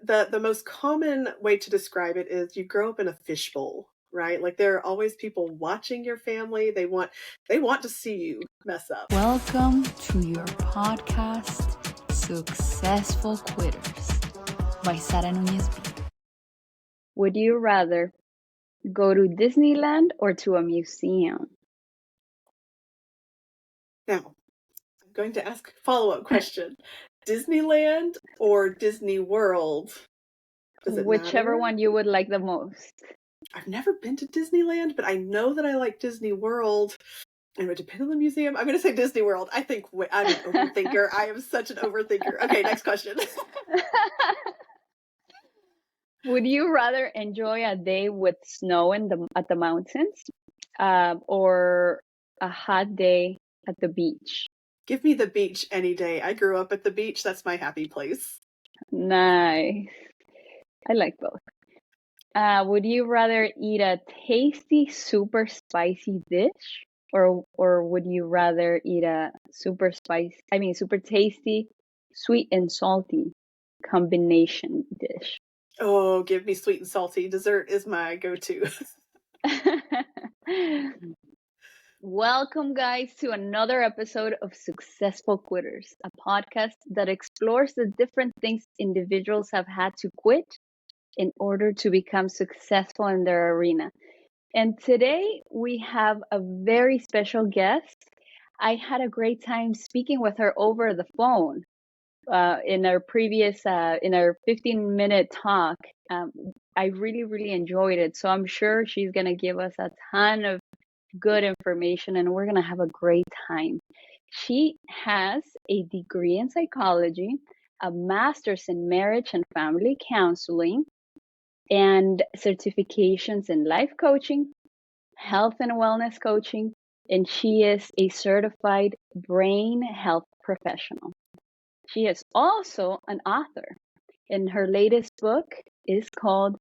the most common way to describe it is you grow up in a fishbowl, right? Like there are always people watching your family. They want to see you mess up. Welcome to your podcast, Successful Quitters by Sara Núñez B. Would you rather go to Disneyland or to a museum? Now, I'm going to ask a follow-up question. Disneyland or Disney World? Does it Whichever matter? one you would like the most. I've never been to Disneyland, but I know that I like Disney World. And it would depend on the museum. I'm going to say Disney World. I'm an overthinker. I am such an overthinker. Okay, next question. Would you rather enjoy a day with snow at the mountains or a hot day at the beach? Give me the beach any day. I grew up at the beach. That's my happy place. Nice. I like both. Would you rather eat a tasty, super spicy dish, or would you rather eat a super tasty, sweet and salty combination dish? Oh, give me sweet and salty. Dessert is my go-to. Welcome, guys, to another episode of Successful Quitters, a podcast that explores the different things individuals have had to quit in order to become successful in their arena. And today we have a very special guest. I had a great time speaking with her over the phone in our 15-minute talk. I really, really enjoyed it. So I'm sure she's going to give us a ton of good information and we're going to have a great time. She has a degree in psychology, a master's in marriage and family counseling, and certifications in life coaching, health and wellness coaching, and she is a certified brain health professional. She is also an author, and her latest book is called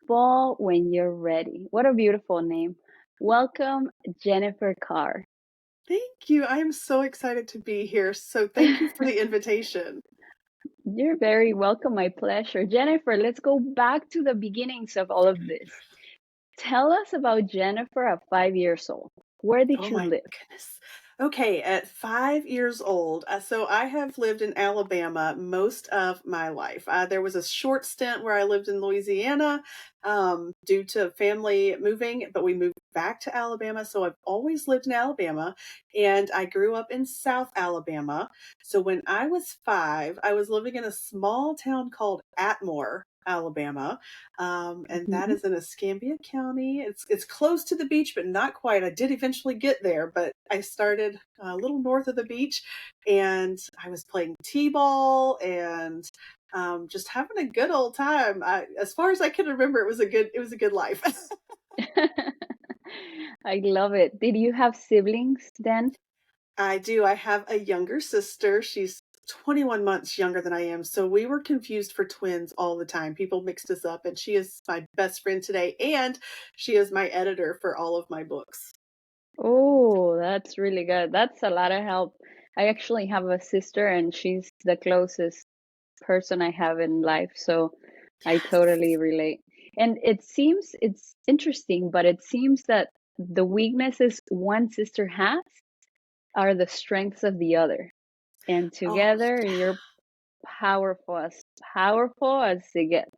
Fall When You're Ready. What a beautiful name. Welcome, Jennifer Carr. Thank you. I am so excited to be here. So thank you for the invitation. You're very welcome. My pleasure. Jennifer, let's go back to the beginnings of all of this. Tell us about Jennifer at 5 years old. Where did you live? Goodness. Okay, at 5 years old, so I have lived in Alabama most of my life. There was a short stint where I lived in Louisiana due to family moving, but we moved back to Alabama. So I've always lived in Alabama, and I grew up in South Alabama. So when I was 5, I was living in a small town called Atmore, Alabama, and that is in Escambia County. It's close to the beach, but not quite. I did eventually get there, but I started a little north of the beach, and I was playing t-ball and just having a good old time. As far as I can remember, it was a good life. I love it. Did you have siblings then? I do. I have a younger sister. She's 21 months younger than I am. So we were confused for twins all the time. People mixed us up, and she is my best friend today. And she is my editor for all of my books. Oh, that's really good. That's a lot of help. I actually have a sister, and she's the closest person I have in life. So I totally relate. And it's interesting, but it seems that the weaknesses one sister has are the strengths of the other. And together you're powerful as it gets.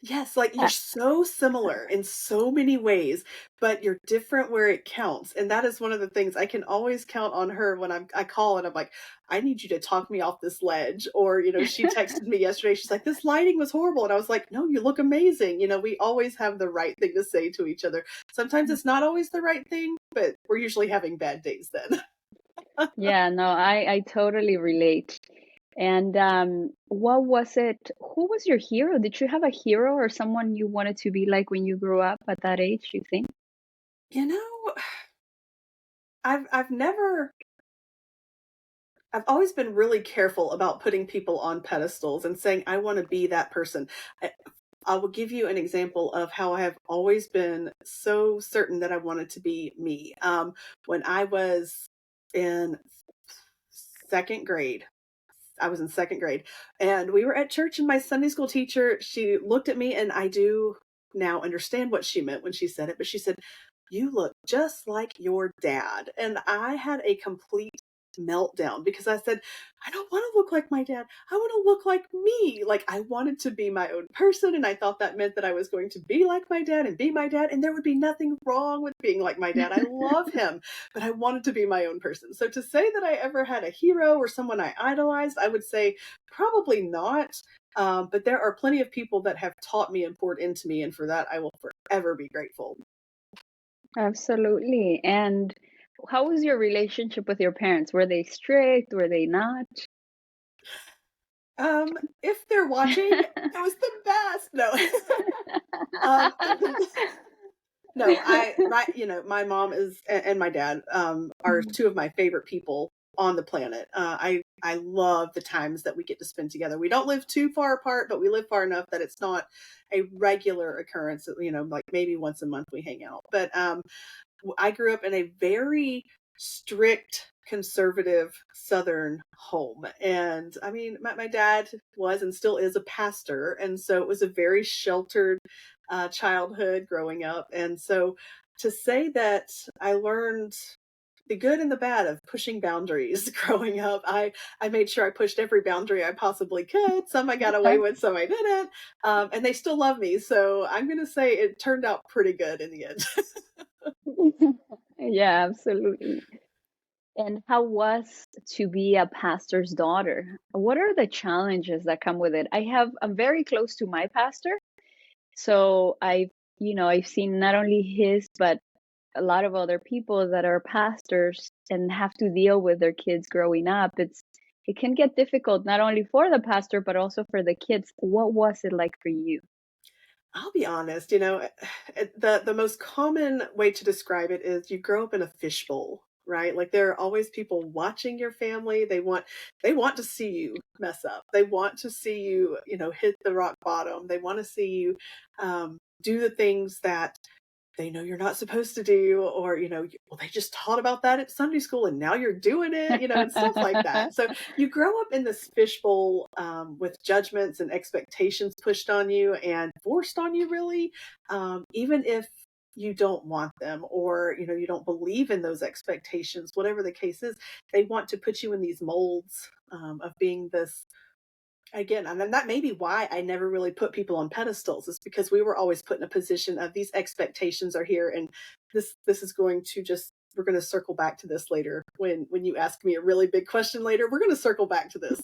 Yes, like you're so similar in so many ways, but you're different where it counts. And that is one of the things I can always count on her when I call and I'm like, I need you to talk me off this ledge. Or, she texted me yesterday. She's like, this lighting was horrible. And I was like, no, you look amazing. We always have the right thing to say to each other. Sometimes it's not always the right thing, but we're usually having bad days then. Yeah, no, I totally relate. And what was it? Who was your hero? Did you have a hero or someone you wanted to be like when you grew up at that age, you think? I've always been really careful about putting people on pedestals and saying, I want to be that person. I will give you an example of how I have always been so certain that I wanted to be me. When I was in second grade, I was in second grade, and we were at church, and my Sunday school teacher, she looked at me, and I do now understand what she meant when she said it, but she said, "You look just like your dad." And I had a complete meltdown because I said, "I don't want to look like my dad. I want to look like me." Like I wanted to be my own person. And I thought that meant that I was going to be like my dad and be my dad. And there would be nothing wrong with being like my dad. I love him, but I wanted to be my own person. So to say that I ever had a hero or someone I idolized, I would say probably not. But there are plenty of people that have taught me and poured into me. And for that, I will forever be grateful. Absolutely. And how was your relationship with your parents? Were they strict? Were they not? If they're watching, it was the best. No. um, no, my mom is, and my dad, are Mhm. two of my favorite people on the planet. I love the times that we get to spend together. We don't live too far apart, but we live far enough that it's not a regular occurrence. Like maybe once a month we hang out. But I grew up in a very strict conservative Southern home. And I mean, my dad was and still is a pastor. And so it was a very sheltered childhood growing up. And so to say that I learned the good and the bad of pushing boundaries growing up, I made sure I pushed every boundary I possibly could. Some I got away with, some I didn't. And they still love me. So I'm going to say it turned out pretty good in the end. Yeah, absolutely. And how was to be a pastor's daughter? What are the challenges that come with it? I'm very close to my pastor, so I've seen not only his, but a lot of other people that are pastors and have to deal with their kids growing up. It can get difficult not only for the pastor, but also for the kids. What was it like for you? I'll be honest, the most common way to describe it is you grow up in a fishbowl, right? Like there are always people watching your family. They want to see you mess up. They want to see you, hit the rock bottom. They want to see you do the things that they know you're not supposed to do, or well, they just taught about that at Sunday school and now you're doing it, and stuff like that. So you grow up in this fishbowl, with judgments and expectations pushed on you and forced on you, really, even if you don't want them, or you don't believe in those expectations, whatever the case is. They want to put you in these molds, of being this. Again, and then that may be why I never really put people on pedestals, is because we were always put in a position of these expectations are here, and this is going to just, we're going to circle back to this later when you ask me a really big question later. We're going to circle back to this.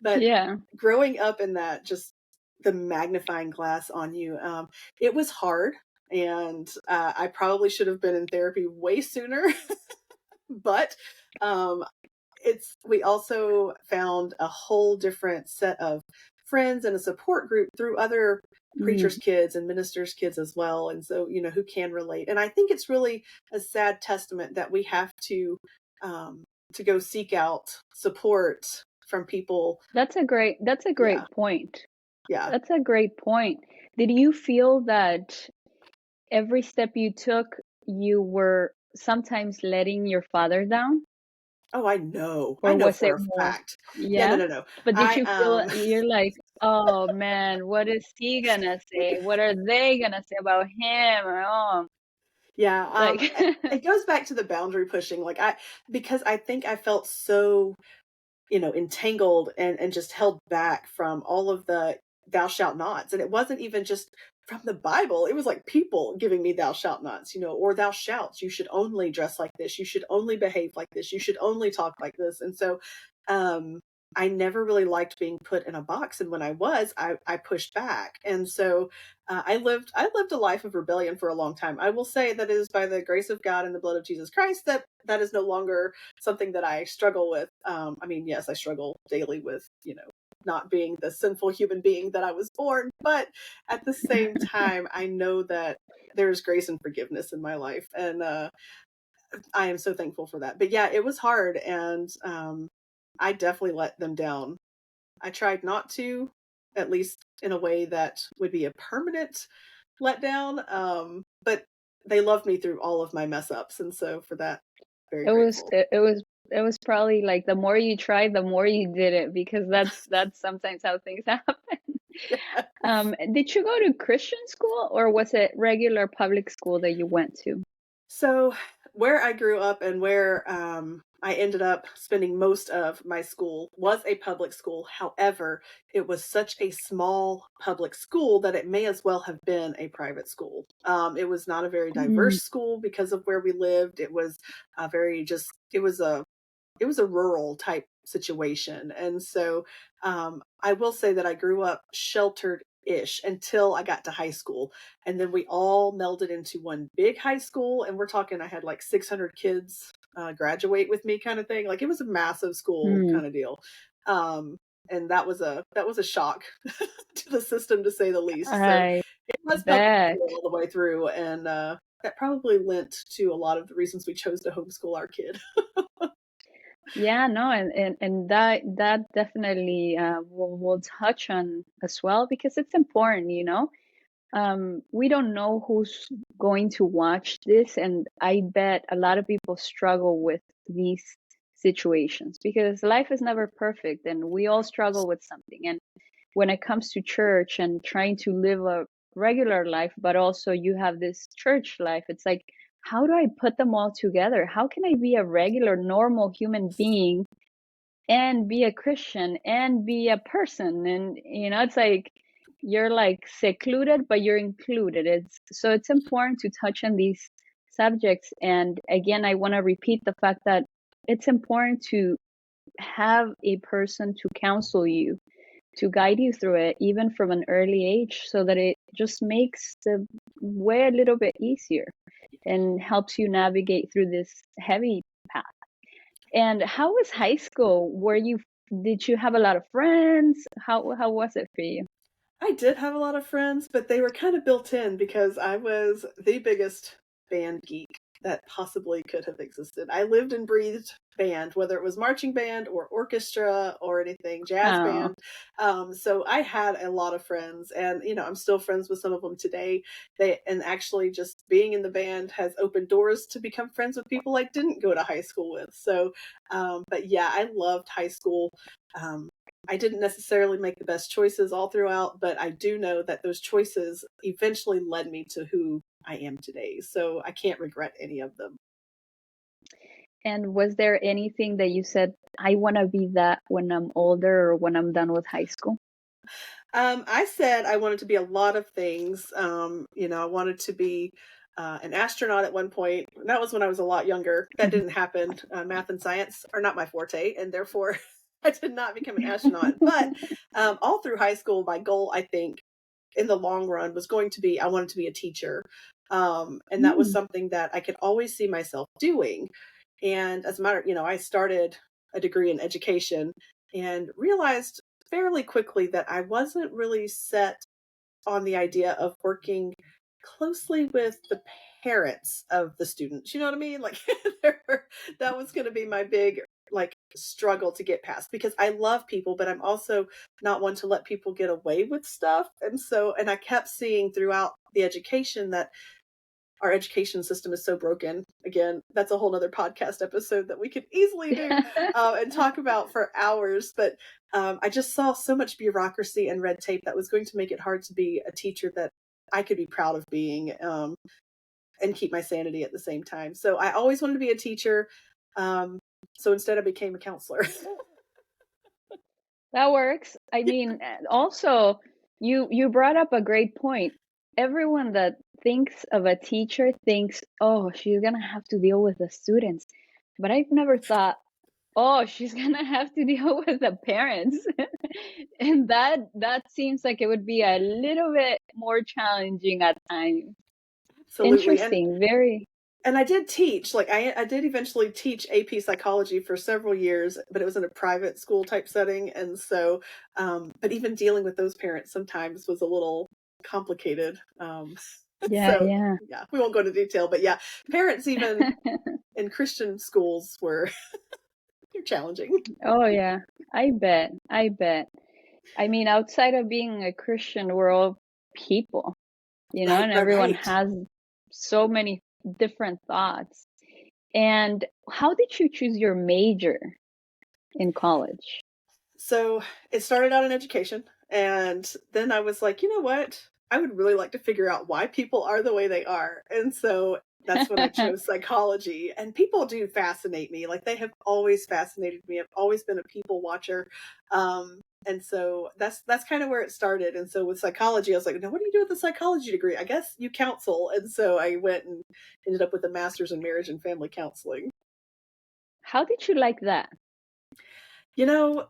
But Yeah. growing up in that, just the magnifying glass on you, it was hard, and I probably should have been in therapy way sooner. But um, we also found a whole different set of friends and a support group through other preachers' Mm. kids and ministers' kids as well. And so, who can relate. And I think it's really a sad testament that we have um, to go seek out support from people. That's a Yeah. great point. Yeah. That's a great point. Did you feel that every step you took, you were sometimes letting your father down? Oh, I know. I Or know was for it a more, fact. Yeah, no, yeah? no, no. But did I you feel you're like, oh man, what is he gonna say? What are they gonna say about him? Oh, Yeah, like, it goes back to the boundary pushing. Like because I think I felt so, entangled and just held back from all of the thou shalt nots. And it wasn't even just from the Bible. It was like people giving me thou shalt nots, or thou shalt, you should only dress like this, you should only behave like this, you should only talk like this. And so um I never really liked being put in a box. And when I was, I pushed back. And so I lived a life of rebellion for a long time. I will say that it is by the grace of God and the blood of Jesus Christ that that is no longer something that I struggle with. I mean, yes, I struggle daily with, not being the sinful human being that I was born, but at the same time, I know that there's grace and forgiveness in my life, and I am so thankful for that. But yeah, it was hard, and I definitely let them down. I tried not to, at least in a way that would be a permanent letdown. But they loved me through all of my mess ups, and so for that, very it was grateful. it, it was it was probably like the more you tried, the more you did it, because that's sometimes how things happen. Yes. Did you go to Christian school, or was it regular public school that you went to? So, where I grew up and where I ended up spending most of my school was a public school. However, it was such a small public school that it may as well have been a private school. It was not a very Mm, diverse school because of where we lived. It was a very just, it was a rural type situation. And so I will say that I grew up sheltered ish until I got to high school. And then we all melded into one big high school. And we're talking, I had like 600 kids graduate with me kind of thing. Like it was a massive school mm, kind of deal. Um, and that was a shock to the system to say the least. So I it was public bet. school all the way through. And that probably lent to a lot of the reasons we chose to homeschool our kid. Yeah, no, and that definitely will touch on as well, because it's important, you know. We don't know who's going to watch this, and I bet a lot of people struggle with these situations because life is never perfect, and we all struggle with something. And when it comes to church and trying to live a regular life, but also you have this church life, it's like, how do I put them all together? How can I be a regular, normal human being and be a Christian and be a person? And it's like you're like secluded, but you're included. It's important to touch on these subjects. And again, I want to repeat the fact that it's important to have a person to counsel you, to guide you through it, even from an early age, so that it just makes the way a little bit easier and helps you navigate through this heavy path. And how was high school? Did you have a lot of friends? How was it for you? I did have a lot of friends, but they were kind of built in because I was the biggest band geek that possibly could have existed. I lived and breathed band, whether it was marching band or orchestra or anything, jazz Oh, band. So I had a lot of friends, and I'm still friends with some of them today. And actually, just being in the band has opened doors to become friends with people I didn't go to high school with. So, but yeah, I loved high school. Um, I didn't necessarily make the best choices all throughout, but I do know that those choices eventually led me to who I am today. So I can't regret any of them. and was there anything that you said, I want to be that when I'm older or when I'm done with high school? I said I wanted to be a lot of things. I wanted to be an astronaut at one point. That was when I was a lot younger. That didn't happen. Math and science are not my forte, and therefore I did not become an astronaut. But all through high school, my goal, I think, in the long run, was going to be I wanted to be a teacher. And that was Mm. something that I could always see myself doing. And as a matter, I started a degree in education and realized fairly quickly that I wasn't really set on the idea of working closely with the parents of the students. You know what I mean? Like that was going to be my big like struggle to get past because I love people, but I'm also not one to let people get away with stuff. And I kept seeing throughout the education that our education system is so broken. Again, that's a whole nother podcast episode that we could easily do and talk about for hours. But I just saw so much bureaucracy and red tape that was going to make it hard to be a teacher that I could be proud of being and keep my sanity at the same time. So I always wanted to be a teacher. Um, so instead, I became a counselor. That works. I mean, also, you brought up a great point. Everyone that thinks of a teacher thinks, oh, she's gonna have to deal with the students. But I've never thought, oh, she's gonna have to deal with the parents. And that seems like it would be a little bit more challenging at times. Absolutely. Interesting. Very. And I did teach, like I did eventually teach AP psychology for several years, but it was in a private school type setting. And so, but even dealing with those parents sometimes was a little complicated. Yeah, So yeah. yeah, we won't go into detail, but yeah, parents even in Christian schools were they're challenging. Oh yeah. I bet. I bet. I mean, outside of being a Christian, we're all people, Right, and right, everyone right. has so many different thoughts. And how did you choose your major in college? So it started out in education. And then I was like, you know what? I would really like to figure out why people are the way they are. And so that's when I chose psychology. And people do fascinate me. Like they have always fascinated me. I've always been a people watcher. And so that's kind of where it started. And so with psychology, I was like, now what do you do with a psychology degree? I guess you counsel. And so I went and ended up with a master's in marriage and family counseling. How did you like that? You know,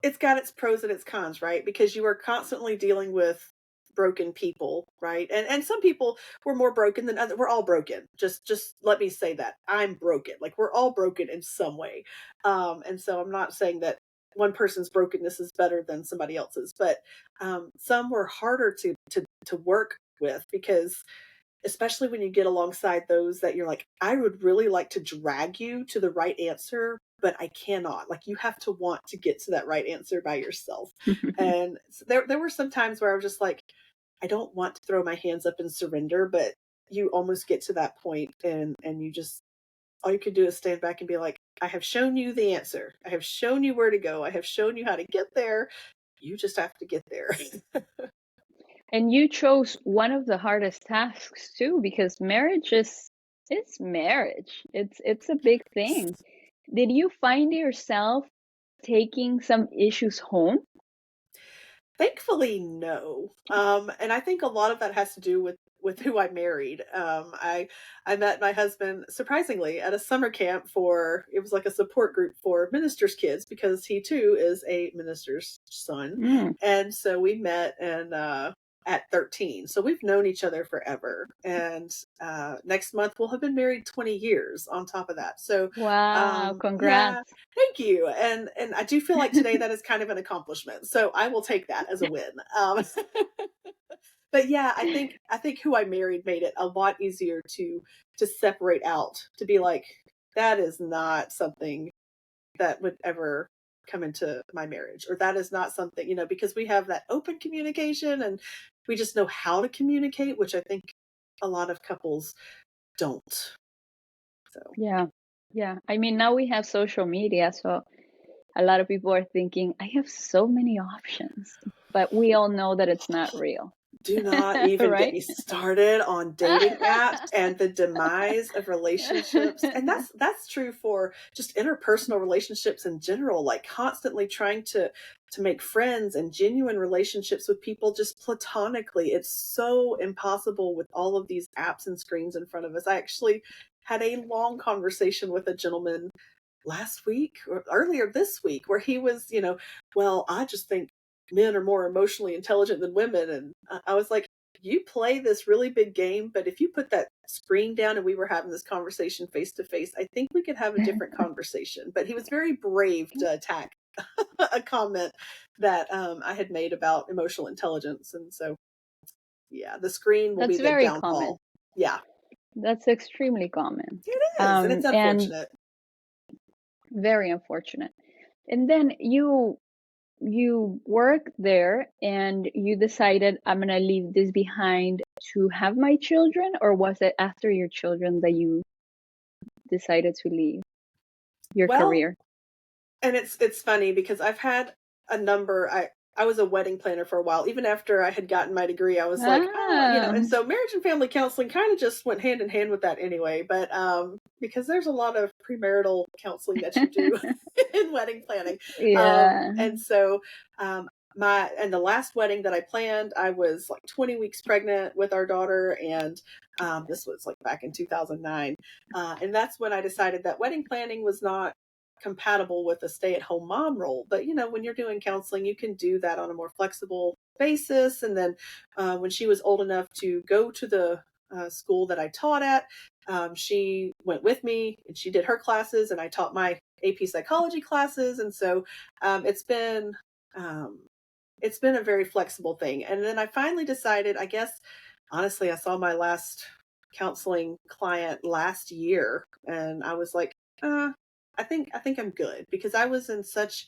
it's got its pros and its cons, right? Because you are constantly dealing with broken people, right? And some people were more broken than others. We're all broken. Just let me say that. I'm broken. Like we're all broken in some way. And so I'm not saying that one person's brokenness is better than somebody else's, but some were harder to work with because especially when you get alongside those that you're like, I would really like to drag you to the right answer, but I cannot. Like you have to want to get to that right answer by yourself. And there were some times where I was just like, I don't want to throw my hands up and surrender, but you almost get to that point and you just all you could do is stand back and be like, I have shown you the answer. I have shown you where to go. I have shown you how to get there. You just have to get there. And you chose one of the hardest tasks too, because marriage is it's marriage. It's a big thing. Did you find yourself taking some issues home? Thankfully, no. And I think a lot of that has to do with who I married. I met my husband surprisingly at a summer camp for it was like a support group for ministers' kids because he too is a minister's son, Mm. and so we met and at 13. So we've known each other forever, and next month we'll have been married 20 years on top of that. So Wow, yeah, congrats. thank you. And I do feel like today that is kind of an accomplishment. So I will take that as a win. But yeah, I think who I married made it a lot easier to separate out, to be like, that is not something that would ever come into my marriage, or that is not something, because we have that open communication and we just know how to communicate, which I think a lot of couples don't. So Yeah. Yeah. I mean, now we have social media, so a lot of people are thinking, I have so many options, but we all know that it's not real, do not even get right? me started on dating apps and the demise of relationships. And that's true for just interpersonal relationships in general, like constantly trying to make friends and genuine relationships with people just platonically. It's so impossible with all of these apps and screens in front of us. I actually had a long conversation with a gentleman last week or earlier this week where he was, well, I just think men are more emotionally intelligent than women. And I was like, you play this really big game, but if you put that screen down and we were having this conversation face to face, I think we could have a different conversation. But he was very brave to attack a comment that I had made about emotional intelligence. And so, yeah, the screen will be That's the very common. downfall. Yeah, That's extremely common. it is. And it's And unfortunate. very unfortunate. And then you work there and you decided I'm gonna leave this behind to have my children, or was it after your children that you decided to leave your Well, career? and it's funny because I've had a number I was a wedding planner for a while. Even after I had gotten my degree, I was like, oh, Ah, and so marriage and family counseling kind of just went hand in hand with that anyway. But because there's a lot of premarital counseling that you do in wedding planning. yeah. And so the last wedding that I planned, I was like 20 weeks pregnant with our daughter, and this was like back in 2009. And that's when I decided that wedding planning was not compatible with a stay-at-home mom role. But when you're doing counseling, you can do that on a more flexible basis. And then when she was old enough to go to the school that I taught at, she went with me and she did her classes, and I taught my AP psychology classes. And so um, it's been a very flexible thing. And then I finally decided, I guess, honestly, I saw my last counseling client last year, and I was like, I think I'm good, because I was in such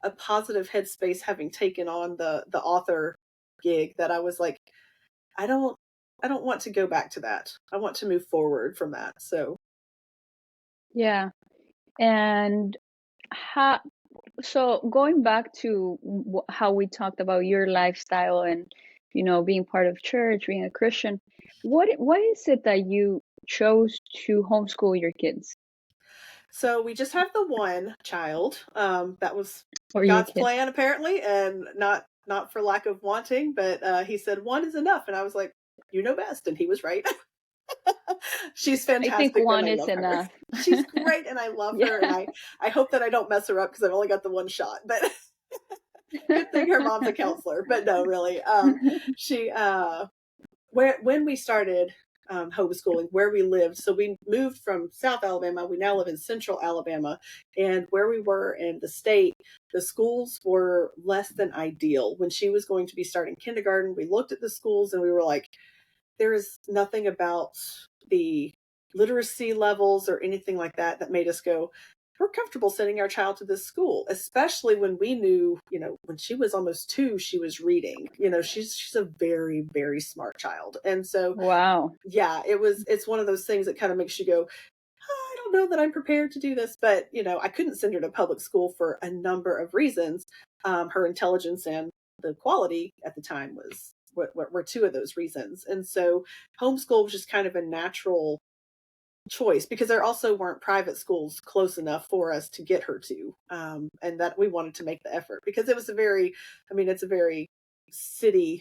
a positive headspace having taken on the author gig that I was like, I don't I don't want to go back to that. I want to move forward from that. So Yeah. And how, so going back to how we talked about your lifestyle and, being part of church, being a Christian, what is it that you chose to homeschool your kids So we just have the one child. That was or your God's kids? plan apparently, and not for lack of wanting, but he said one is enough, and I was like, you know best, and he was right. She's I think fantastic, and one I is love her. enough. She's great, and I love her, and Yeah. I hope that I don't mess her up because I've only got the one shot. But good thing her mom's a counselor. But no, really, she when we started homeschooling, where we lived, so we moved from South Alabama. We now live in Central Alabama, and where we were in the state, the schools were less than ideal. When she was going to be starting kindergarten, we looked at the schools and we were like, there is nothing about the literacy levels or anything like that that made us go, we're comfortable sending our child to this school, especially when we knew, when she was almost 2, she was reading. She's a very, very smart child. And so, Wow. yeah, it's one of those things that kind of makes you go, I don't know that I'm prepared to do this, but I couldn't send her to public school for a number of reasons. Her intelligence and the quality at the time were 2 of those reasons. And so homeschool was just kind of a natural choice because there also weren't private schools close enough for us to get her to, and that we wanted to make the effort because it was it's a very city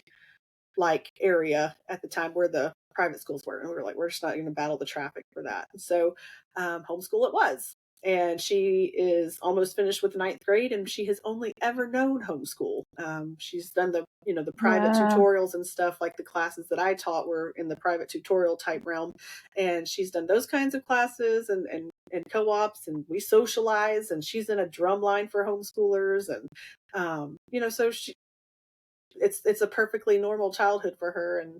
like area at the time where the private schools were. And we were like, we're just not going to battle the traffic for that. And so homeschool it was. And she is almost finished with 9th grade, and she has only ever known homeschool. She's done the private Wow. tutorials and stuff, like the classes that I taught were in the private tutorial type realm. And she's done those kinds of classes and co-ops, and we socialize, and she's in a drum line for homeschoolers. And, so it's a perfectly normal childhood for her, and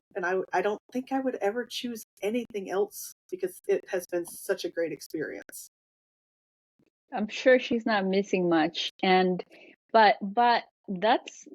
I don't think I would ever choose anything else because it has been such a great experience. I'm sure she's not missing much. But that's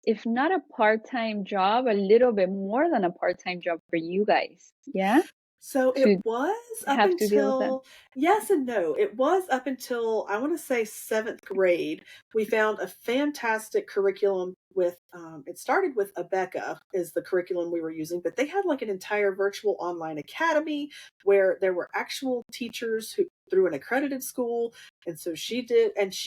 if not a part-time job, a little bit more than a part-time job for you guys. Yeah? So it To was up have to deal with that. until, yes and no. It was up until, I want to say, 7th grade. We found a fantastic curriculum with, it started with Abeka is the curriculum we were using, but they had like an entire virtual online academy where there were actual teachers who through an accredited school. And so she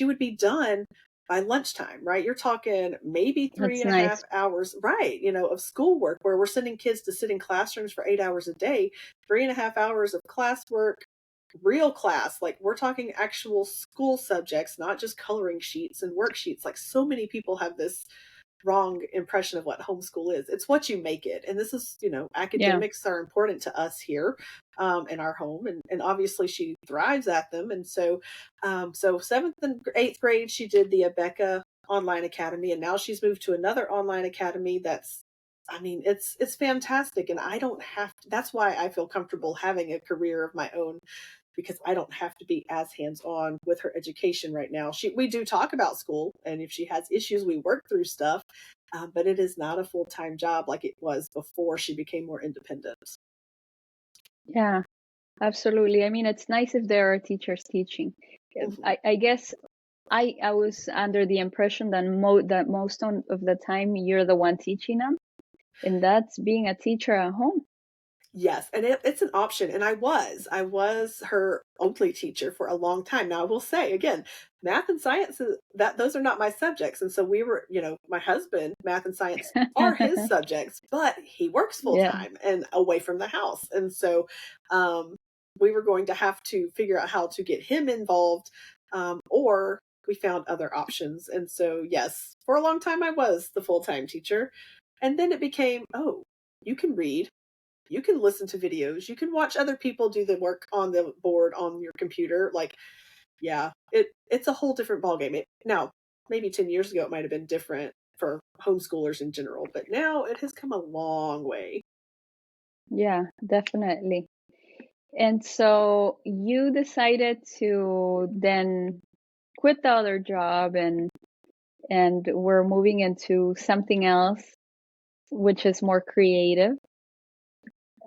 would be done by lunchtime, right? You're talking maybe three That's and a half nice. hours, right? Of schoolwork where we're sending kids to sit in classrooms for 8 hours a day, 3.5 hours of classwork, real class. Like we're talking actual school subjects, not just coloring sheets and worksheets. Like so many people have this wrong impression of what homeschool is. It's what you make it. And this is, Yeah. academics are important to us here in our home. And obviously she thrives at them. And so 7th and 8th grade, she did the Abeka online academy. And now she's moved to another online academy it's fantastic. And I don't have to, that's why I feel comfortable having a career of my own because I don't have to be as hands-on with her education right now. We do talk about school, and if she has issues, we work through stuff, but it is not a full-time job like it was before she became more independent. Yeah, absolutely. I mean, it's nice if there are teachers teaching. Mhm. I guess I was under the impression that most of the time you're the one teaching them, and that's being a teacher at home. Yes, and it's an option, and I was her only teacher for a long time. Now, I will say again, math and science that those are not my subjects, and so we were, my husband, math and science are his subjects, but he works full Yeah. time and away from the house, and so um, we were going to have to figure out how to get him involved, or we found other options, and so yes, for a long time I was the full time teacher, and then it became, oh, you can read, you can listen to videos, you can watch other people do the work on the board on your computer. Like, yeah, it's a whole different ballgame. Now, maybe 10 years ago, it might have been different for homeschoolers in general, but now it has come a long way. Yeah, definitely. And so you decided to then quit the other job and we're moving into something else, which is more creative,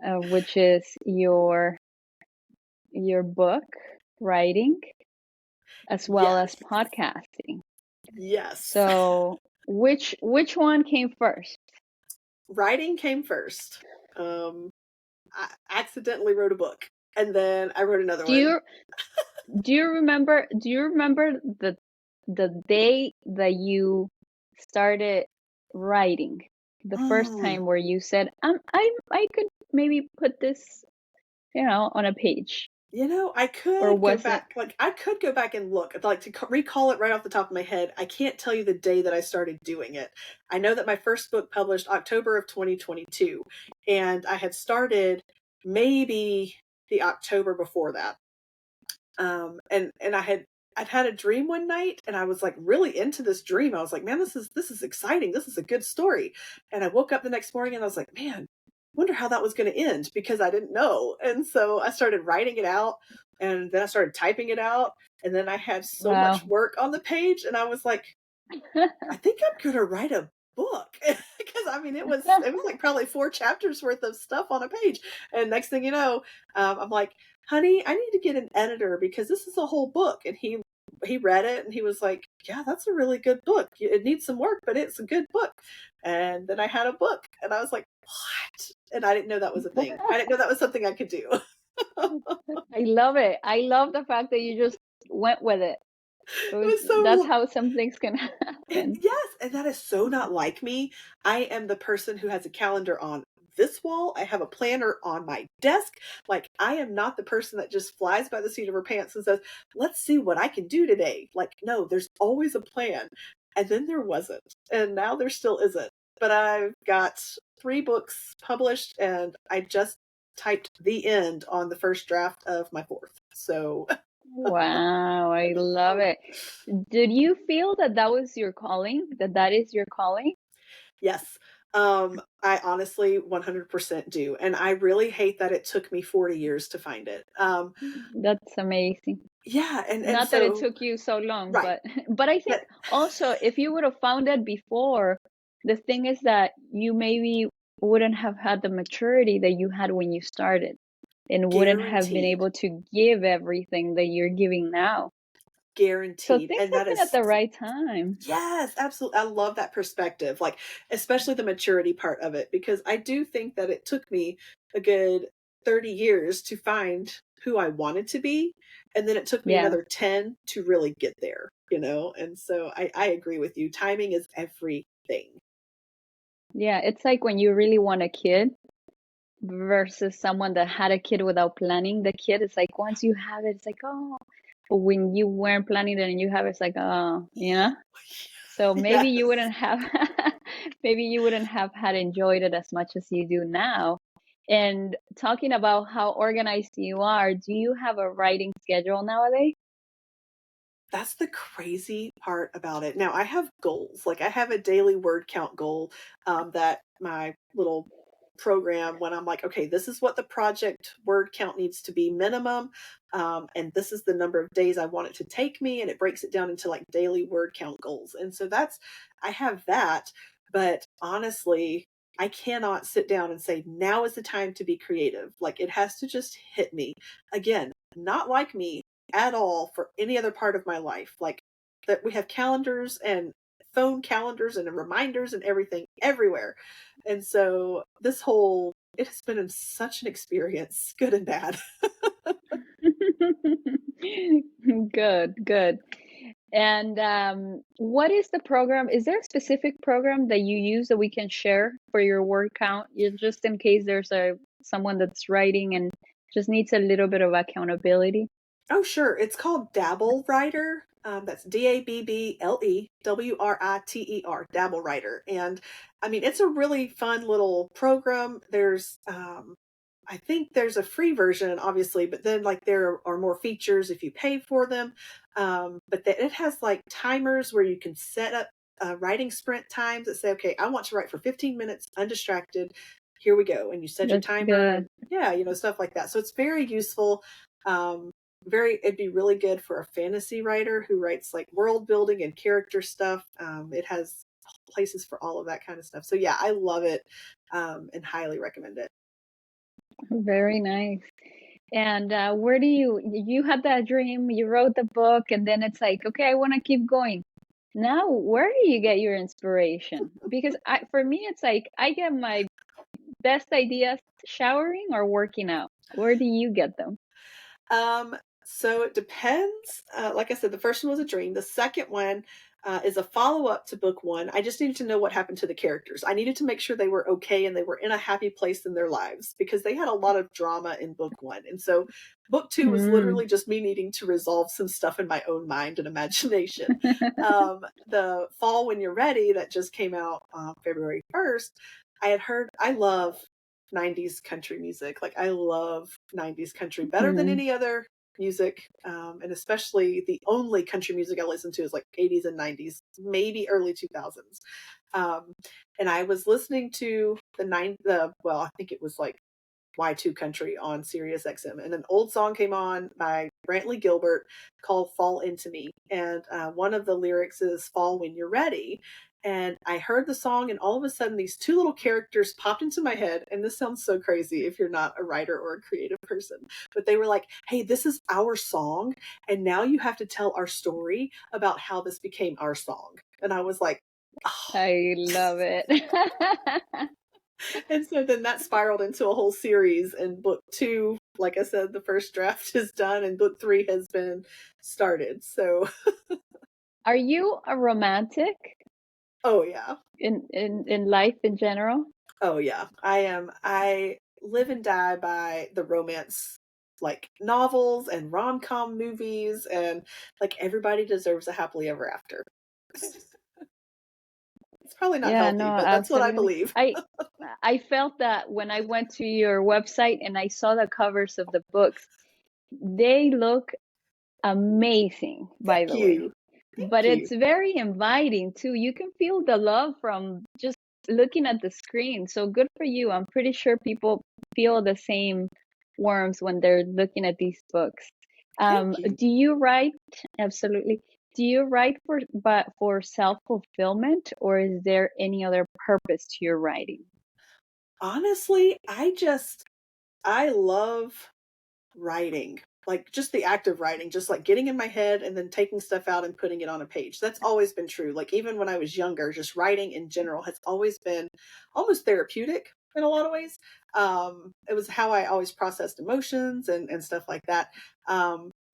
which is your book. writing as well as Yes. podcasting. Yes. So which one came first? Writing came first. I accidentally wrote a book, and then I wrote another Do one. you do you remember the day that you started writing? The first Hmm. time where you said, I could maybe put this, on a page. I Or could go was it? back. Like, I could go back and look, like, to recall it right off the top of my head. I can't tell you the day that I started doing it. I know that my first book published October of 2022, and I had started maybe the October before that. And I'd had a dream one night, and I was like really into this dream. I was like, man, this is exciting. This is a good story. And I woke up the next morning and I was like, man, wonder how that was going to end, because I didn't know. And so I started writing it out, and then I started typing it out, and then I had so Wow. much work on the page, and I was like, I think I'm going to write a book. Because I mean, it was like probably 4 chapters worth of stuff on a page. And next thing you know, I'm like, honey, I need to get an editor, because this is a whole book. And he read it, and he was like, yeah, that's a really good book. It needs some work, but it's a good book. And then I had a book, and I was like, what? And I didn't know that was a thing. I didn't know that was something I could do. I love it. I love the fact that you just went with it. It was That's so how some things can happen. yes, and that is so not like me. I am the person who has a calendar on this wall. I have a planner on my desk. Like, I am not the person that just flies by the seat of her pants and says, "Let's see what I can do today." Like, no, there's always a plan. And then there wasn't. And now there still isn't. But I've got 3 books published, and I just typed the end on the first draft of my fourth. So Wow, I love it. Did you feel that that was your calling? That is your calling? yes. I honestly 100% do. And I really hate that it took me 40 years to find it. That's amazing. Yeah, and Not that it so took you so long, right. but but I think But also if you would have found it before, the thing is that you maybe wouldn't have had the maturity that you had when you started and wouldn't have been guaranteed. able to give everything that you're giving now. So Guaranteed. things And that happen at is the right time. yes, absolutely. I love that perspective. Like, especially the maturity part of it, because I do think that it took me a good 30 years to find who I wanted to be. And then it took me Yeah. another 10 to really get there. And so I agree with you. Timing is everything. Yeah, it's like when you really want a kid versus someone that had a kid without planning the kid. It's like once you have it, it's like, oh, but when you weren't planning it and you have it, it's like, oh, So maybe you Yes. wouldn't have maybe you wouldn't have had enjoyed it as much as you do now. And talking about how organized you are, do you have a writing schedule nowadays? That's the crazy part about it. Now, I have goals. Like, I have a daily word count goal, that my little program, when I'm like, okay, this is what the project word count needs to be minimum, and this is the number of days I want it to take me, and it breaks it down into like daily word count goals. And so I have that, but honestly, I cannot sit down and say, now is the time to be creative. Like, it has to just hit me. Again, not like me at all for any other part of my life. Like, that we have calendars and phone calendars and reminders and everything everywhere. And so it has been such an experience, good and bad. Good, good. And what is the program? Is there a specific program that you use that we can share for your word count? Just in case there's someone that's writing and just needs a little bit of accountability. Oh, sure. It's called Dabble Writer. That's DABBLEWRITER, Dabble Writer. And I mean, it's a really fun little program. I think there's a free version, obviously, but then like there are more features if you pay for them. But it has like timers where you can set up writing sprint times that say, okay, I want to write for 15 minutes undistracted. Here we go. And you set your That's timer, and good. yeah, stuff like that. So it's very useful. Um, it'd be really good for a fantasy writer who writes like world building and character stuff. It has places for all of that kind of stuff. So yeah, I love it, and highly recommend it. Very nice. And where do you had that dream, you wrote the book, and then it's like, okay, I want to keep going. Now, where do you get your inspiration? Because for me, it's like I get my best ideas showering or working out. Where do you get them? Um, so it depends. Like I said, the first one was a dream. The second one is a follow up to book one. I just needed to know what happened to the characters. I needed to make sure they were okay and they were in a happy place in their lives because they had a lot of drama in book one. And so book two was Mm. literally just me needing to resolve some stuff in my own mind and imagination. The Fall When You're Ready that just came out February 1st, I had heard, I love 90s country music. Like I love 90s country better than Mm. any other music. And especially the only country music I listen to is like 80s and 90s, maybe early 2000s. Um, and I was listening to well, I think it was like Y2 Country on Sirius XM, and an old song came on by Brantley Gilbert called "Fall Into Me," and one of the lyrics is "Fall when you're ready." And I heard the song, and all of a sudden, these two little characters popped into my head. And this sounds so crazy if you're not a writer or a creative person, but they were like, "Hey, this is our song, and now you have to tell our story about how this became our song." And I was like, oh. I love it. And so then that spiraled into a whole series. And book two, like I said, the first draft is done, and book three has been started. So, Are you a romantic oh yeah, in life in general? oh yeah, I am. I live and die by the romance, like novels and rom com movies, and like everybody deserves a happily ever after. It's probably not Yeah, no, healthy, but that's what I absolutely. believe. I felt that when I went to your website and I saw the covers of the books. They look amazing, by Thank the way. you. But Thank you. it's very inviting too. You can feel the love from just looking at the screen. So good for you. I'm pretty sure people feel the same warmth when they're looking at these books. Thank you. Do you write? Absolutely. Do you write for self-fulfillment, or is there any other purpose to your writing? Honestly, I love writing, like just the act of writing, just like getting in my head and then taking stuff out and putting it on a page. That's always been true. Like even when I was younger, just writing in general has always been almost therapeutic in a lot of ways. It was how I always processed emotions and stuff like that.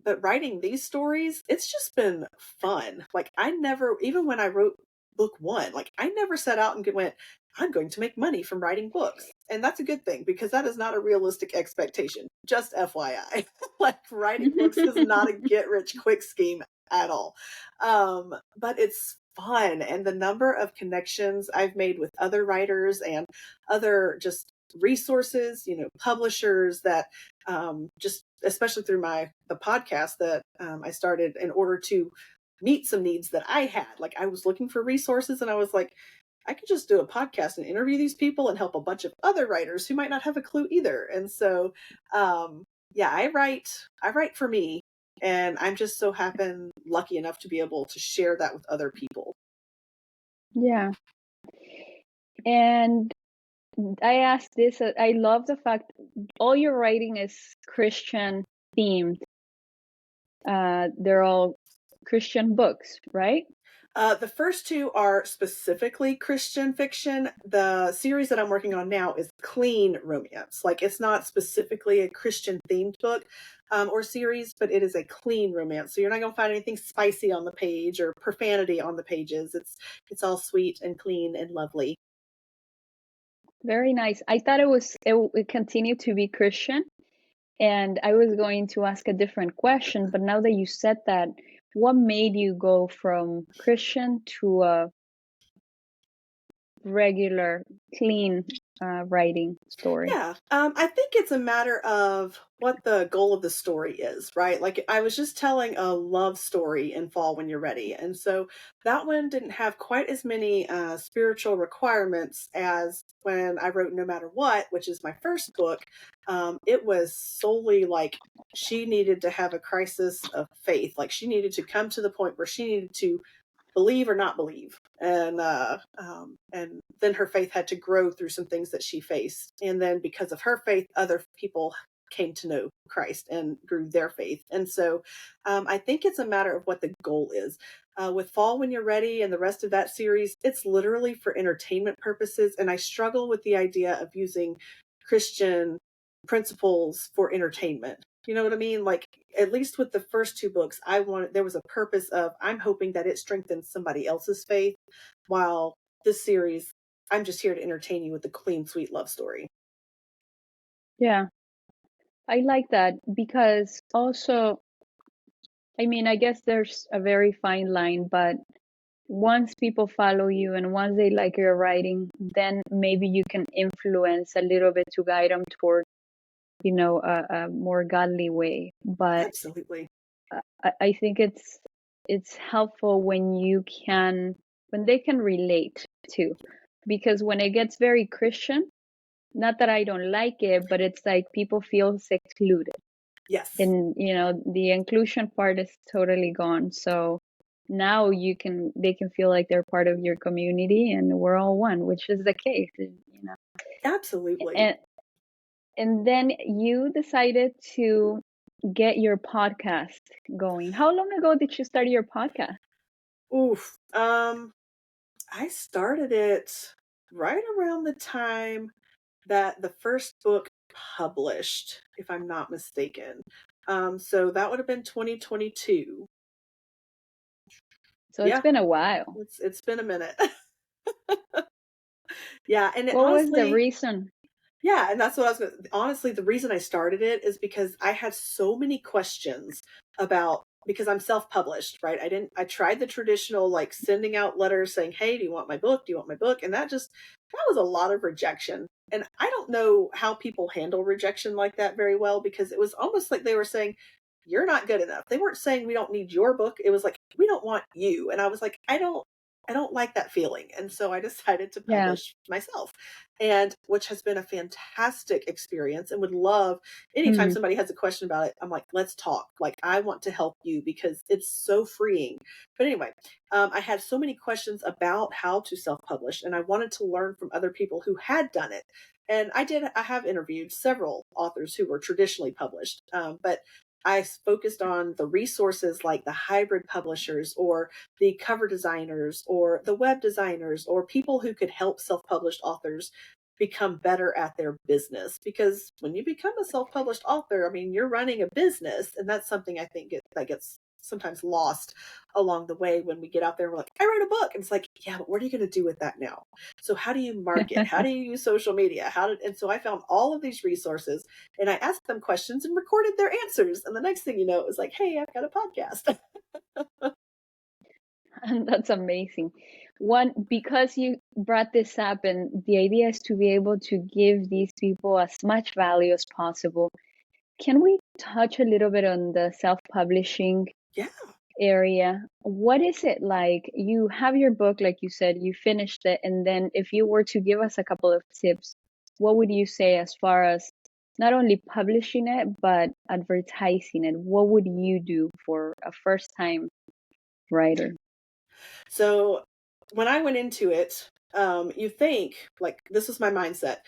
But writing these stories, it's just been fun. Like I never, even when I wrote book one, like I never set out and went, I'm going to make money from writing books. And that's a good thing because that is not a realistic expectation. Just FYI. Like writing books is not a get rich quick scheme at all. But it's fun, and the number of connections I've made with other writers and other just resources, publishers that just especially through the podcast that I started in order to meet some needs that I had. Like I was looking for resources and I was like, I could just do a podcast and interview these people and help a bunch of other writers who might not have a clue either. And so, yeah, I write for me, and I'm just so lucky enough to be able to share that with other people. Yeah. And I asked this, I love the fact all your writing is Christian themed. They're all Christian books, right? The first two are specifically Christian fiction. The series that I'm working on now is clean romance. Like it's not specifically a Christian themed book or series, but it is a clean romance. So you're not going to find anything spicy on the page or profanity on the pages. It's all sweet and clean and lovely. Very nice. I thought it would continue to be Christian, and I was going to ask a different question, but now that you said that, what made you go from Christian to a regular, clean writing story? Yeah, I think it's a matter of what the goal of the story is, right? Like I was just telling a love story in Fall When You're Ready, and so that one didn't have quite as many spiritual requirements as when I wrote No Matter What, which is my first book. It was solely like she needed to have a crisis of faith, like she needed to come to the point where she needed to believe or not believe, and then her faith had to grow through some things that she faced, and then because of her faith other people came to know Christ and grew their faith. And so I think it's a matter of what the goal is. With Fall When You're Ready and the rest of that series, it's literally for entertainment purposes. And I struggle with the idea of using Christian principles for entertainment. You know what I mean? Like, at least with the first two books, there was a purpose of, I'm hoping that it strengthens somebody else's faith, while this series, I'm just here to entertain you with the clean, sweet love story. Yeah, I like that because also, I mean, I guess there's a very fine line, but once people follow you and once they like your writing, then maybe you can influence a little bit to guide them toward, a more godly way. But Absolutely. I think it's helpful when they can relate to, because when it gets very Christian, not that I don't like it, but it's like people feel excluded. Yes. And the inclusion part is totally gone. So now they can feel like they're part of your community and we're all one, which is the case. Absolutely. And then you decided to get your podcast going. How long ago did you start your podcast? Oof. I started it right around the time that the first book published, if I'm not mistaken. So that would have been 2022. So it's Yeah, been a while. it's been a minute. Yeah, and What was the honestly, reason? yeah, and that's what I was going to, honestly, the reason I started it is because I had so many questions about, because I'm self-published, right? I tried the traditional, like, sending out letters saying, "Hey, do you want my book? Do you want my book?" And that was a lot of rejection. And I don't know how people handle rejection like that very well, because it was almost like they were saying, "You're not good enough." They weren't saying, "We don't need your book." It was like, "We don't want you." And I was like, I don't like that feeling. And so I decided to Yeah. publish myself, and which has been a fantastic experience, and would love, anytime Hmm. somebody has a question about it, I'm like, let's talk. Like, I want to help you because it's so freeing. But anyway, I had so many questions about how to self-publish, and I wanted to learn from other people who had done it. And I have interviewed several authors who were traditionally published, but I focused on the resources like the hybrid publishers, or the cover designers, or the web designers, or people who could help self-published authors become better at their business. Because when you become a self-published author, I mean, you're running a business, and that's something I think that gets sometimes lost along the way when we get out there and we're like, I wrote a book. And it's like, yeah, but what are you going to do with that now? So how do you market? How do you use social media? And so I found all of these resources, and I asked them questions and recorded their answers. And the next thing you know, it was like, hey, I've got a podcast. And that's amazing. One, because you brought this up, and the idea is to be able to give these people as much value as possible. Can we touch a little bit on the self-publishing Yeah. area? What is it like? You have your book, like you said, you finished it, and then if you were to give us a couple of tips, what would you say as far as not only publishing it, but advertising it? What would you do for a first-time writer? So when I went into it, you think, like, this is my mindset.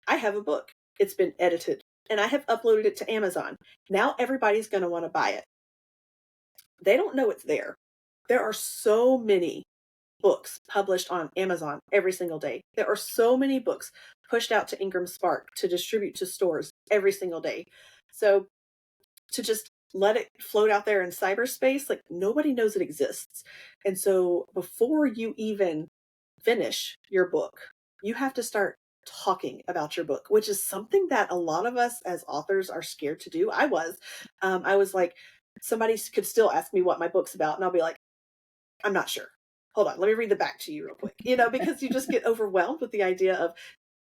I have a book. It's been edited, and I have uploaded it to Amazon. Now everybody's going to want to buy it. They don't know it's there. There are so many books published on Amazon every single day. There are so many books pushed out to Ingram Spark to distribute to stores every single day. So to just let it float out there in cyberspace, like, nobody knows it exists. And so before you even finish your book, you have to start talking about your book, which is something that a lot of us as authors are scared to do. I was like, somebody could still ask me what my book's about, and I'll be like, I'm not sure. Hold on, let me read the back to you real quick. Because you just get overwhelmed with the idea of,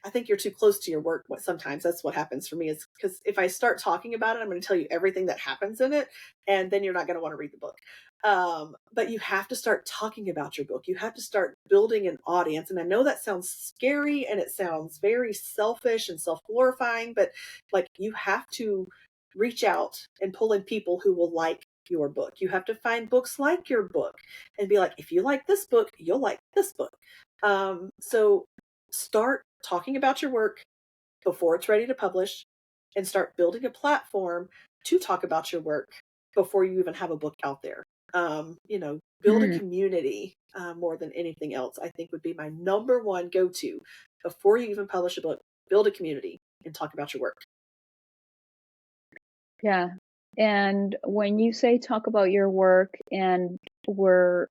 I think you're too close to your work. Sometimes that's what happens for me, is because if I start talking about it, I'm going to tell you everything that happens in it, and then you're not going to want to read the book. But you have to start talking about your book. You have to start building an audience. And I know that sounds scary, and it sounds very selfish and self-glorifying, but, like, you have to reach out and pull in people who will like your book. You have to find books like your book and be like, if you like this book, you'll like this book. So start talking about your work before it's ready to publish. and start building a platform to talk about your work before you even have a book out there. Build a Mm, community more than anything else, I think would be my number one go to before you even publish a book. Build a community and talk about your work. yeah. And when you say talk about your work, and we're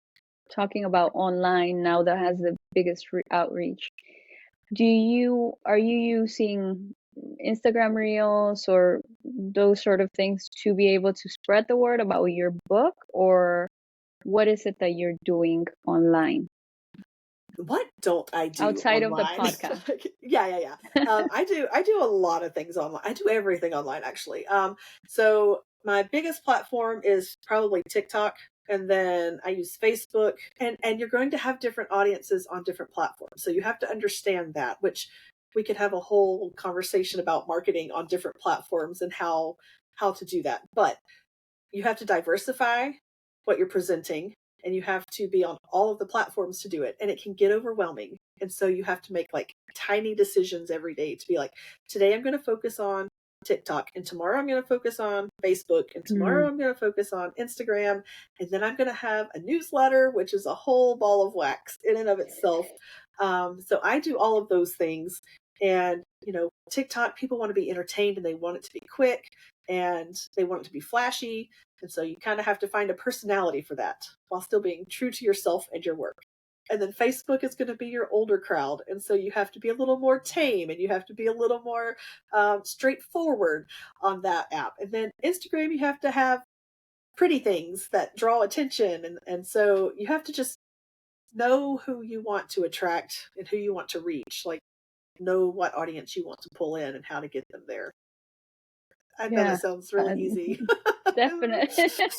talking about online now that has the biggest outreach, are you using Instagram Reels or those sort of things to be able to spread the word about your book, or what is it that you're doing online What don't I do outside of the online? podcast? Yeah. I do a lot of things online. I do everything online actually. So my biggest platform is probably TikTok, and then I use Facebook, and you're going to have different audiences on different platforms. So you have to understand that, which we could have a whole conversation about marketing on different platforms and how to do that. But you have to diversify what you're presenting, and you have to be on all of the platforms to do it, and it can get overwhelming. And so you have to make like tiny decisions every day to be like, today I'm going to focus on TikTok, and tomorrow I'm going to focus on Facebook, and tomorrow Mm, I'm going to focus on Instagram, and then I'm going to have a newsletter, which is a whole ball of wax in and of itself. So I do all of those things. And TikTok, people want to be entertained and they want it to be quick and they want it to be flashy, and so you kind of have to find a personality for that while still being true to yourself and your work. And then Facebook is going to be your older crowd. And so you have to be a little more tame, and you have to be a little more straightforward on that app. And then Instagram, you have to have pretty things that draw attention. And so you have to just know who you want to attract and who you want to reach. Like, know what audience you want to pull in and how to get them there. I know yeah, that sounds really uh, easy. definitely. Sorry.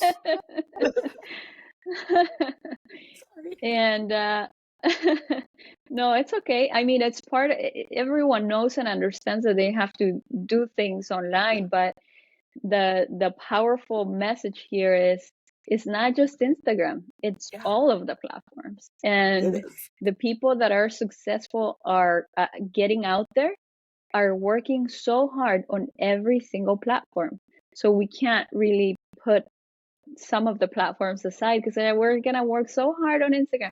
And no, it's okay. I mean, it's everyone knows and understands that they have to do things online, but the powerful message here is it's not just Instagram, it's Yeah, all of the platforms. it And is. the people that are successful are getting out there, are working so hard on every single platform. So we can't really put some of the platforms aside because we're gonna work so hard on Instagram.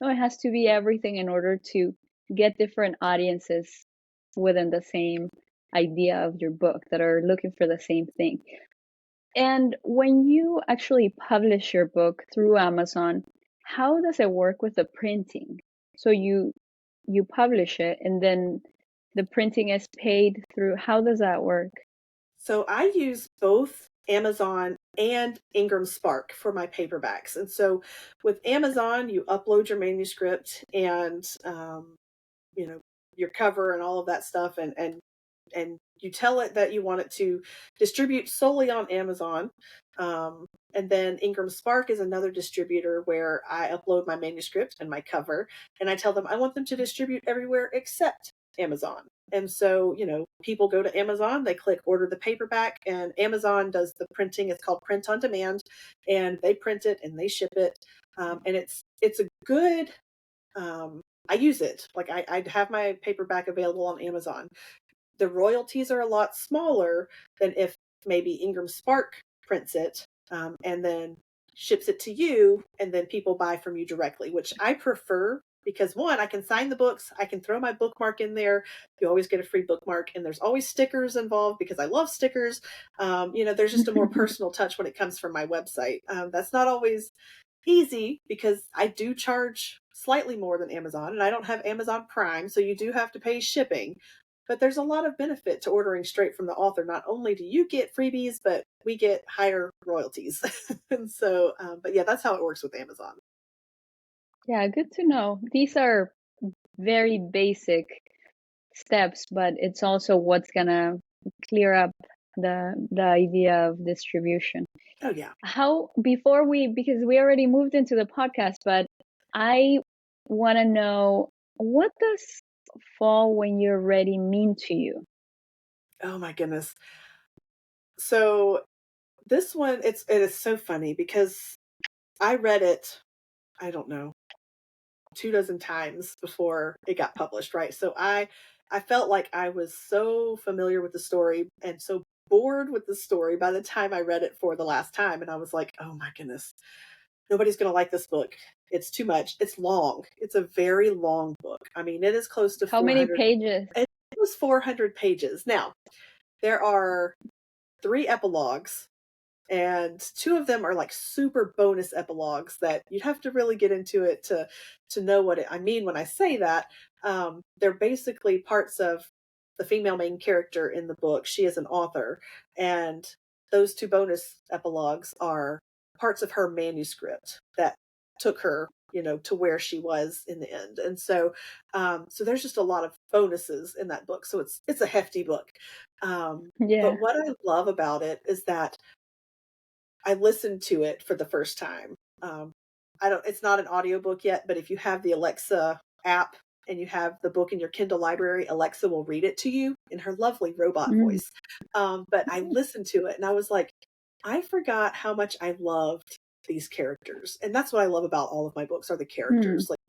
No, it has to be everything in order to get different audiences within the same idea of your book that are looking for the same thing. And when you actually publish your book through Amazon, how does it work with the printing? So you publish it and then the printing is paid through, how does that work? So I use both Amazon and Ingram Spark for my paperbacks. And so with Amazon, you upload your manuscript and you know your cover and all of that stuff, and you tell it that you want it to distribute solely on Amazon. And then Ingram Spark is another distributor where I upload my manuscript and my cover, and I tell them I want them to distribute everywhere except Amazon. And so, people go to Amazon, they click order the paperback, and Amazon does the printing. It's called print on demand, and they print it and they ship it. And it's a good. I use it. Like I have my paperback available on Amazon. The royalties are a lot smaller than if maybe Ingram Spark prints it, and then ships it to you, and then people buy from you directly, which I prefer because one, I can sign the books, I can throw my bookmark in there. You always get a free bookmark, and there's always stickers involved because I love stickers. There's just a more personal touch when it comes from my website. That's not always easy because I do charge slightly more than Amazon, and I don't have Amazon Prime, so you do have to pay shipping. But there's a lot of benefit to ordering straight from the author. Not only do you get freebies, but we get higher royalties. And so, but yeah, that's how it works with Amazon. Yeah, good to know. These are very basic steps, but it's also what's gonna clear up the idea of distribution. Oh yeah. How because we already moved into the podcast, but I want to know, what does fall when you're ready mean to you? Oh my goodness. So this one, it is so funny because I read it, I don't know, 2 dozen times before it got published, right? So I I felt like I was so familiar with the story and so bored with the story by the time I read it for the last time. And I was like, oh my goodness, nobody's going to like this book. It's too much. It's long. It's a very long book. I mean, it is close to How many 400. pages? It was 400 pages. Now, there are 3 epilogues, and 2 of them are like super bonus epilogues that you'd have to really get into it to know what I mean when I say that. They're basically parts of the female main character in the book. She is an author, and those 2 bonus epilogues are parts of her manuscript that took her, to where she was in the end. And so there's just a lot of bonuses in that book. So it's a hefty book. Yeah. But what I love about it is that I listened to it for the first time. It's not an audiobook yet, but if you have the Alexa app and you have the book in your Kindle library, Alexa will read it to you in her lovely robot Mm. voice. But I listened to it and I was like, I forgot how much I loved these characters. And that's what I love about all of my books are the Mm. characters. Like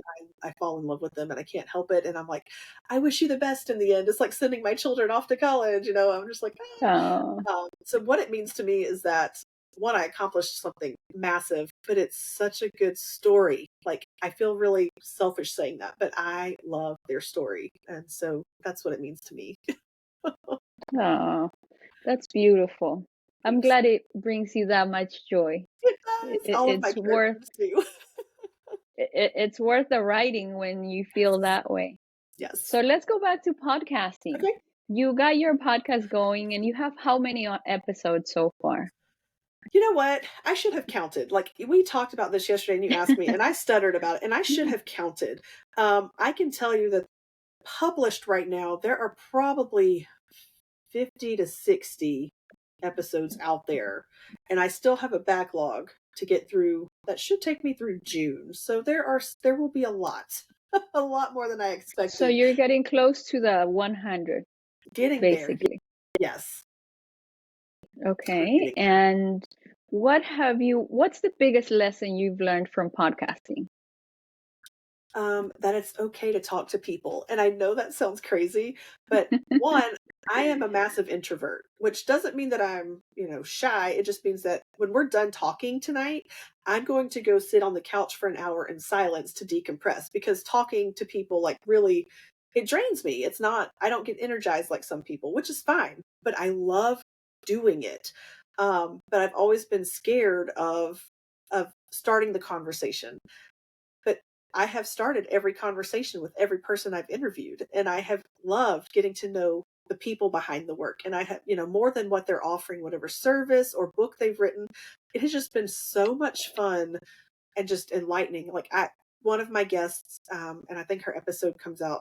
I fall in love with them and I can't help it. And I'm like, I wish you the best in the end. It's like sending my children off to college, I'm just like, ah. Oh, So what it means to me is that one, I accomplished something massive, but it's such a good story. Like I feel really selfish saying that, but I love their story. And so that's what it means to me. oh, that's beautiful. I'm Thanks. glad it brings you that much joy. It It, does. it, All of my it's worth characters do. it's worth the writing when you feel that way. Yes. So let's go back to podcasting. Okay. You got your podcast going, and you have how many episodes so far? You know what? I should have counted. Like we talked about this yesterday and you asked me and I stuttered about it and I should have counted. I can tell you that published right now, there are probably 50 to 60 episodes out there. And I still have a backlog to get through that should take me through June. So there will be a lot, a lot more than I So expected. you're getting close to the 100, Getting there. basically. Yes. We're Okay. getting And what's the biggest lesson you've learned from podcasting? that it's okay to talk to people. And I know that sounds crazy, but one, I am a massive introvert, which doesn't mean that I'm, shy. It just means that when we're done talking tonight, I'm going to go sit on the couch for an hour in silence to decompress because talking to people like really it drains me. It's not I don't get energized like some people, which is fine, but I love doing it. But I've always been scared of starting the conversation. But I have started every conversation with every person I've interviewed, and I have loved getting to know the people behind the work. And I have, more than what they're offering, whatever service or book they've written, it has just been so much fun and just enlightening. Like one of my guests, and I think her episode comes out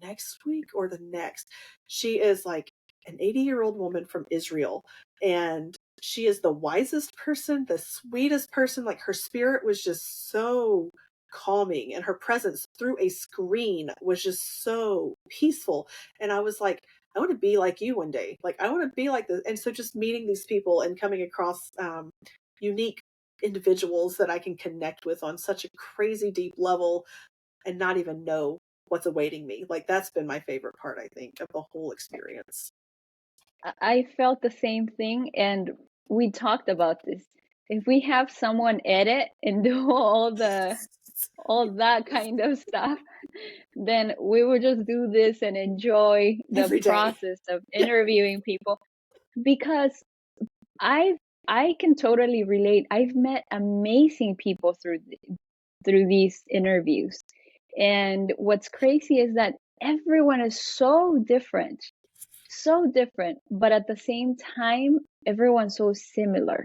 next week or the next. She is like an 80-year-old woman from Israel, and she is the wisest person, the sweetest person. Like her spirit was just so calming and her presence through a screen was just so peaceful. And I was like, I want to be like you one day. Like I want to be like this. And so just meeting these people and coming across unique individuals that I can connect with on such a crazy deep level and not even know what's awaiting me. Like that's been my favorite part, I think, of the whole experience. I felt the same thing, and we talked about this. If we have someone edit and do all that kind of stuff, then we will just do this and enjoy the Every day. process of Yeah. interviewing people. Because I can totally relate. I've met amazing people through these interviews. And what's crazy is that everyone is so different, but at the same time, everyone's so similar.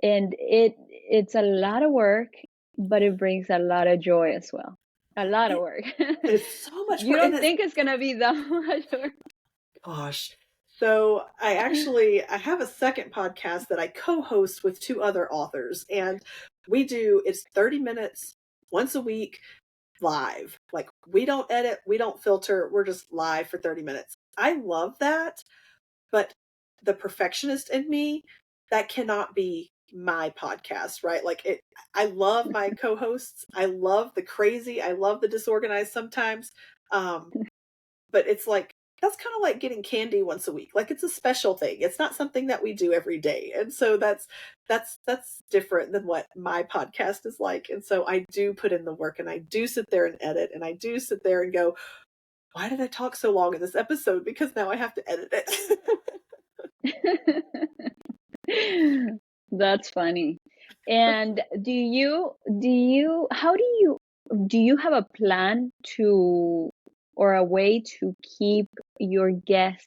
And it's a lot of work, but it brings a lot of joy as well. A lot of work. It's so much You work. don't think it's gonna be that much work? Gosh. So I have a second podcast that I co-host with 2 other authors, and it's 30 minutes once a week live. Like we don't edit, we don't filter, we're just live for 30 minutes. I love that, but the perfectionist in me, that cannot be my podcast, right? I love my co-hosts. I love the crazy, I love the disorganized sometimes. but it's like, that's kind of like getting candy once a week. Like it's a special thing. It's not something that we do every day. And so that's different than what my podcast is like. And so I do put in the work and I do sit there and edit and I do sit there and go, why did I talk so long in this episode? Because now I have to edit it. That's funny. And do you have a plan to or a way to keep your guests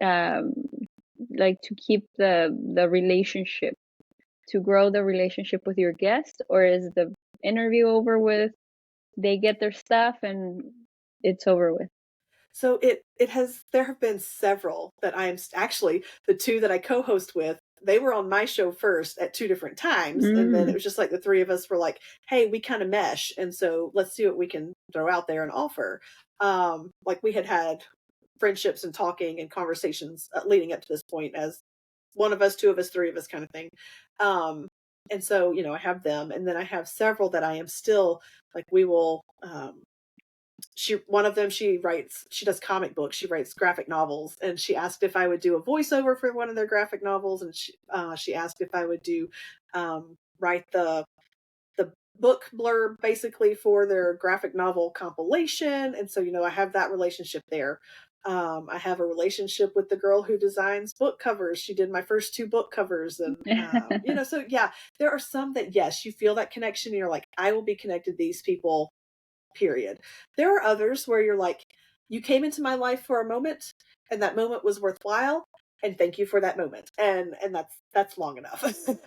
um like to keep the relationship, to grow the relationship with your guests, or is the interview over with, they get their stuff and it's over with? So there have been several that actually the two that I co-host with, they were on my show first at two different times. And then it Mm. was just like the three of us were like, hey, we kind of mesh. And so let's see what we can throw out there and offer. Like we had friendships and talking and conversations leading up to this point as one of us, two of us, three of us kind of thing. Um, and so, I have them and then I have several that I am still like, we will, one of them, she does comic books, she writes graphic novels, and she asked if I would do a voiceover for one of their graphic novels, and she asked if I would do write the book blurb basically for their graphic novel compilation. And so I have that relationship there. I have a relationship with the girl who designs book covers. She did my first two book covers. And so yeah, there are some that, yes, you feel that connection and you're like, I will be connected to these people, period. There are others where you're like, you came into my life for a moment and that moment was worthwhile, and thank you for that moment. And that's long enough. So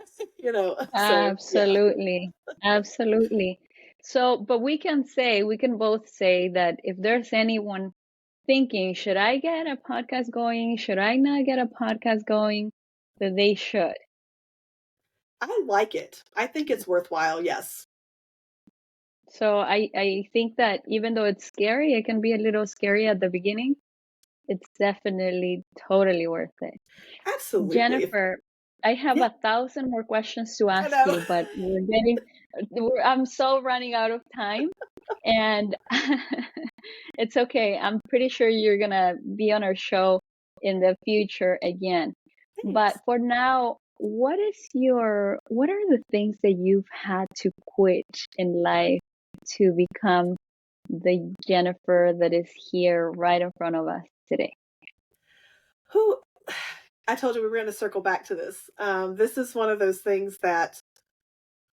yeah. Absolutely. Absolutely. So, but we can both say that if there's anyone thinking, should I get a podcast going? Should I not get a podcast going? That they should. I like it. I think it's worthwhile, yes. So I think that even though it's scary, it can be a little scary at the beginning. It's definitely totally worth it. Absolutely. Jennifer, I have Yeah, 1,000 more questions to I ask know. you, but I'm so running out of time, and it's okay. I'm pretty sure you're gonna be on our show in the future again. But Thanks. for now, what are the things that you've had to quit in life to become the Jennifer that is here right in front of us today? Who I told you we were going to circle back to this. This is one of those things that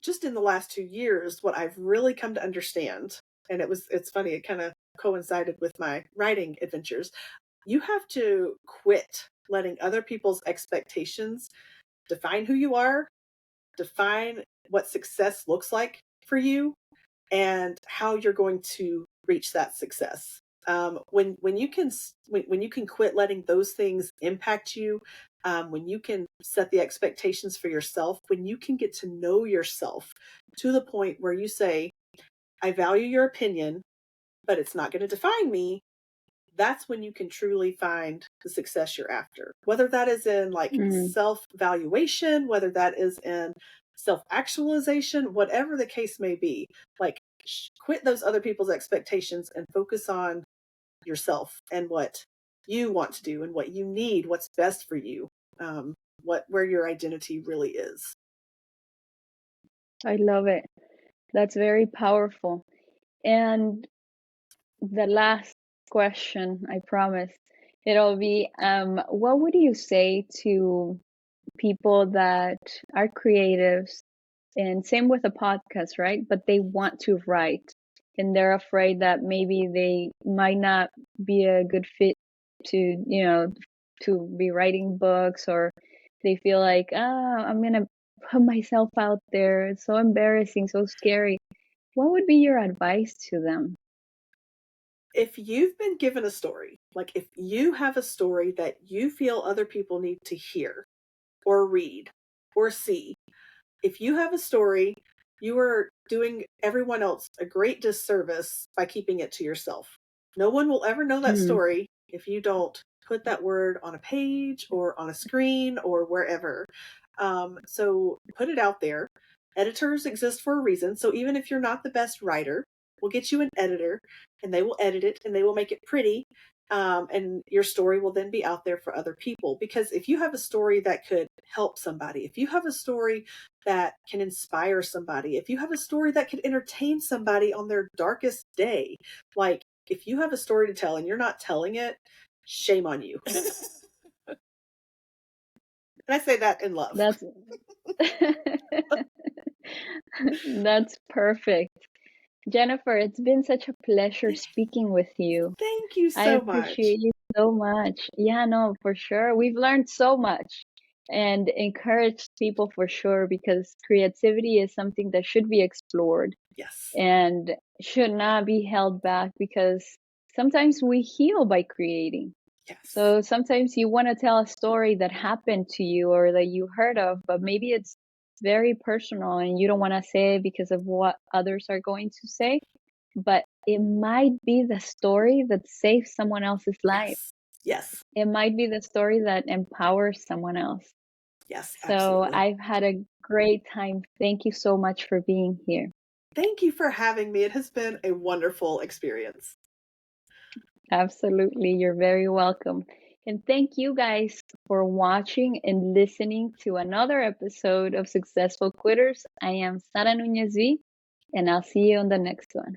just in the last 2 years, what I've really come to understand, and it's funny, it kind of coincided with my writing adventures. You have to quit letting other people's expectations define who you are, define what success looks like for you, and how you're going to reach that success. When you can when you can quit letting those things impact you, when you can set the expectations for yourself, when you can get to know yourself to the point where you say, "I value your opinion, but it's not going to define me." That's when you can truly find the success you're after. Whether that is in like Mm, self valuation, whether that is in self actualization, whatever the case may be, like quit those other people's expectations and focus on yourself and what you want to do and what you need, what's best for you, where your identity really is. I love it. That's very powerful. And the last question, I promise, it'll be what would you say to people that are creatives, and same with a podcast, right? But they want to write and they're afraid that maybe they might not be a good fit to, to be writing books, or they feel like, I'm gonna put myself out there. It's so embarrassing, so scary. What would be your advice to them? If you've been given a story, like if you have a story that you feel other people need to hear or read or see, if you have a story, you are doing everyone else a great disservice by keeping it to yourself. No one will ever know that Mm, story if you don't put that word on a page or on a screen or wherever. So put it out there. Editors exist for a reason. So even if you're not the best writer, we'll get you an editor and they will edit it and they will make it pretty. And your story will then be out there for other people. Because if you have a story that could help somebody, if you have a story that can inspire somebody, if you have a story that could entertain somebody on their darkest day, like if you have a story to tell and you're not telling it, shame on you. And I say that in love. That's that's perfect. Jennifer, it's been such a pleasure speaking with you. Thank you I so much. appreciate you so much. Yeah, no, for sure. We've learned so much and encouraged people for sure, because creativity is something that should be explored Yes. and should not be held back, because sometimes we heal by creating. Yes. So sometimes you want to tell a story that happened to you or that you heard of, but maybe it's very personal and you don't want to say it because of what others are going to say. But it might be the story that saves someone else's life. Yes. It might be the story that empowers someone else. Yes, So absolutely. I've had a great time. Thank you so much for being here. Thank you for having me. It has been a wonderful experience. Absolutely. You're very welcome. And thank you guys for watching and listening to another episode of Successful Quitters. I am Sara Nunez V, and I'll see you on the next one.